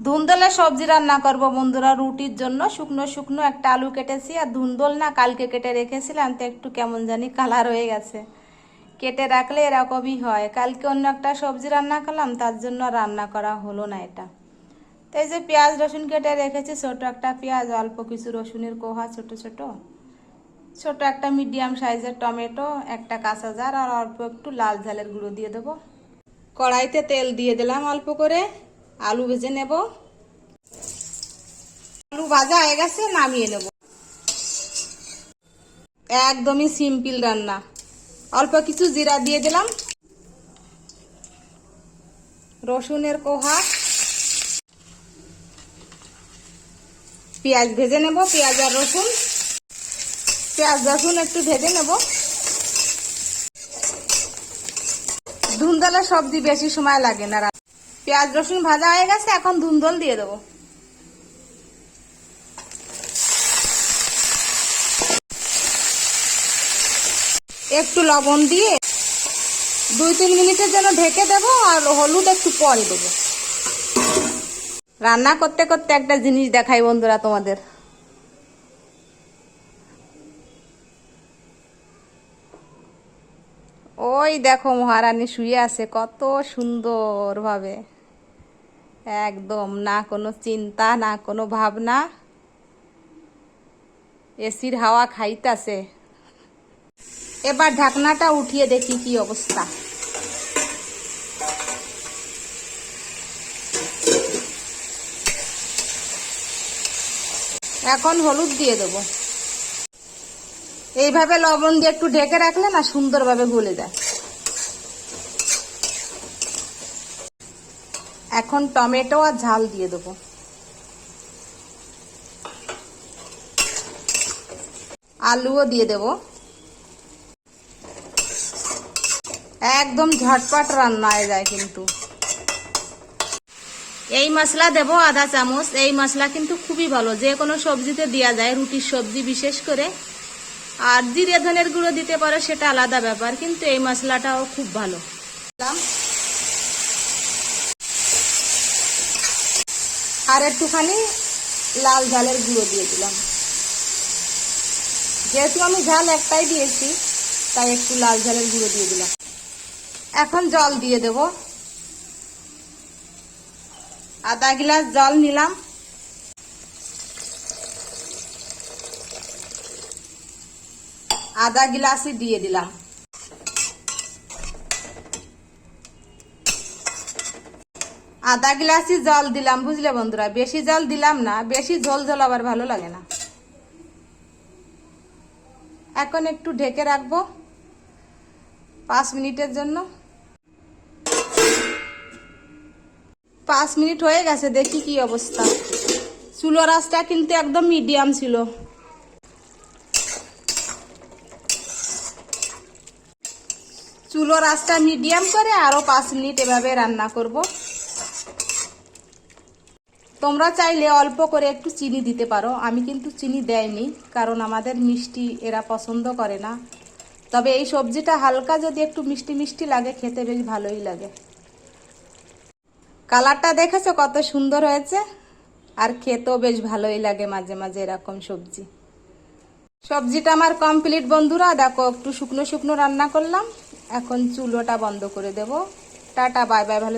ধুন্দলে সবজি রান্না করব বন্ধুরা, রুটির জন্য। শুকনো শুকনো একটা আলু কেটেছি, আর ধুন্দল না কালকে কেটে রেখেছিলাম, তো একটু কেমন জানি কালার হয়ে গেছে। কেটে রাখলে এরকমই হয়। কালকে অন্য একটা সবজি রান্না করলাম, তার জন্য রান্না করা হলো না এটা। তো এই যে পেঁয়াজ রসুন কেটে রেখেছি, ছোট একটা পেঁয়াজ, অল্প কিছু রসুনের কোয়া ছোট ছোট, ছোট একটা মিডিয়াম সাইজের টমেটো, একটা কাঁচা জার, আর অল্প একটু লাল ঝালের গুঁড়ো দিয়ে দেবো। কড়াইতে তেল দিয়ে দিলাম অল্প করে, আলু ভেজে নেব। আলু ভাজা হয়ে গেছে, নামিয়ে নেব। একদমই সিম্পল রান্না। অল্প কিছু জিরা দিয়ে দিলাম, রসুনের কোয়া, পেঁয়াজ ভেজে নেব। পেঁয়াজ আর রসুন, পেঁয়াজ রসুন একটু ভেজে নেব। ধুন্দলের সবজি বেশি সময় লাগে না। পেঁয়াজ রসুন ভাজা হয়ে গেছে, এখন ধুন্দল দিয়ে দেবো। একটু লবণ দিয়ে 2-3 মিনিটের জন্য ঢেকে দেবো, আর হলুদ একটু পরে দেবো। রান্না করতে করতে একটা জিনিস দেখাই বন্ধুরা তোমাদের। ওই দেখো মহারানী শুয়ে আছে কত সুন্দর ভাবে, একদম না কোনো চিন্তা না কোনো ভাবনা, এসির হাওয়া খাইতাছে। এবার ঢাকনাটা উঠিয়ে দেখি কি অবস্থা। এখন হলুদ দিয়ে দেবো। এইভাবে লবণ দিয়ে একটু ঢেকে রাখলে না সুন্দরভাবে গলে যায়। এখন টমেটো আর ঝাল দিয়ে দেবো। আলুও দিয়ে দেব। একদম ঝটপট রান্না হয়ে যায় কিন্তু। এই মশলা দেব আধা চামচ। এই মশলা কিন্তু খুবই ভালো, যে কোনো সবজিতে দেওয়া যায়, রুটির সবজি বিশেষ করে। আর জিরে ধনের গুঁড়ো দিতে পারো, সেটা আলাদা ব্যাপার, কিন্তু এই মশলাটাও খুব ভালো। আর একটুখানি লাল ঝালের গুঁড়ো দিয়ে দিলাম। যেহেতু আমি ঝাল একটাই দিয়েছি, তাই একটু লাল ঝালের গুঁড়ো দিয়ে দিলাম। এখন জল দিয়ে দেব। আধা গ্লাস জল নিলাম। আধা গ্লাসই দিয়ে দিলাম। আধা গ্লাসই জল দিলাম, বুঝলে বন্ধুরা, বেশি জল দিলাম না, বেশি ঝোল ঝোল আবার ভালো লাগে না। এখন একটু ঢেকে রাখবো 5 মিনিটের জন্য। 5 মিনিট হয়ে গেছে, দেখি কি অবস্থা। চুলোর আঁচটা কিন্তু একদম মিডিয়াম ছিল। চুলোর আঁচটা মিডিয়াম করে আরো 5 মিনিট এভাবে রান্না করব। তোমরা চাইলে অল্প করে একটু চিনি দিতে পারো, আমি কিন্তু চিনি দেয়নি, কারণ আমাদের মিষ্টি এরা পছন্দ করে না। তবে এই সবজিটা হালকা যদি একটু মিষ্টি মিষ্টি লাগে, খেতে বেশ ভালোই লাগে। কালারটা দেখেছো কত সুন্দর হয়েছে, আর খেতেও বেশ ভালোই লাগে মাঝে মাঝে এরকম সবজি। সবজিটা আমার কমপ্লিট বন্ধুরা, দেখো একটু শুকনো শুকনো রান্না করলাম। এখন চুলোটা বন্ধ করে দেব। টাটা, বাই বাই, ভালো।